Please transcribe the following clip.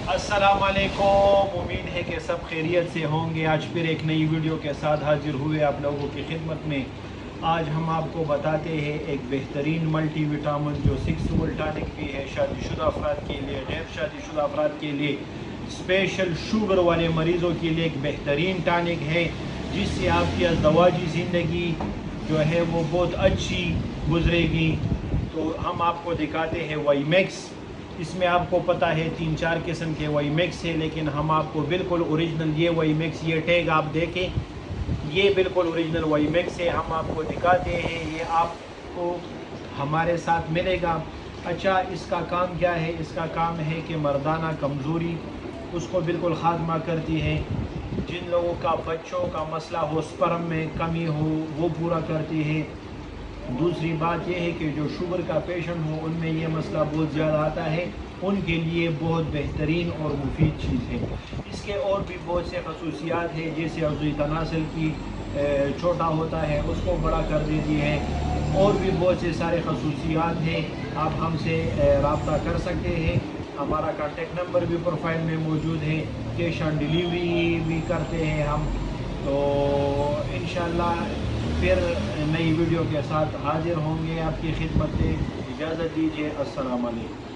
अस्सलाम वालेकुम। उम्मीद है कि सब खैरियत से होंगे। आज फिर एक नई वीडियो के साथ हाजिर हुए आप लोगों की खिदमत में। आज हम आपको बताते हैं एक बेहतरीन मल्टी विटामिन जो 6 वोल्टानिक भी है शादीशुदा अफराद के लिए, गैर शादीशुदा अफराद के लिए, स्पेशल शुगर वाले मरीज़ों के लिए एक बेहतरीन टानिक है जिससे आपकी अज़दवाजी ज़िंदगी जो है वो बहुत अच्छी गुजरेगी। तो हम आपको दिखाते हैं वाईमेक्स। इसमें आपको पता है 3-4 किस्म के वाईमेक्स है, लेकिन हम आपको बिल्कुल ओरिजिनल ये वाईमेक्स, ये टैग आप देखें, ये बिल्कुल ओरिजिनल वाईमेक्स है। हम आपको दिखाते हैं, ये आपको हमारे साथ मिलेगा। अच्छा, इसका काम क्या है? इसका काम है कि मर्दाना कमज़ोरी उसको बिल्कुल ख़ात्मा करती है। जिन लोगों का बच्चों का मसला हो, स्पर्म में कमी हो, वो पूरा करती है। दूसरी बात यह है कि जो शुगर का पेशेंट हो उनमें ये मसला बहुत ज़्यादा आता है, उनके लिए बहुत बेहतरीन और मुफीद चीज़ है। इसके और भी बहुत से खसूसियात हैं, जैसे अज़ुई तनासल की छोटा होता है उसको बड़ा कर देती है। और भी बहुत से सारे खसूसियात हैं। आप हमसे रब्ता कर सकते हैं। हमारा कांटेक्ट नंबर भी प्रोफाइल में मौजूद है। कैश ऑन डिलीवरी भी करते हैं हम। तो इंशाल्लाह फिर नई वीडियो के साथ हाजिर होंगे आपकी खिदमत में। इजाज़त दीजिए। अस्सलाम वालेकुम।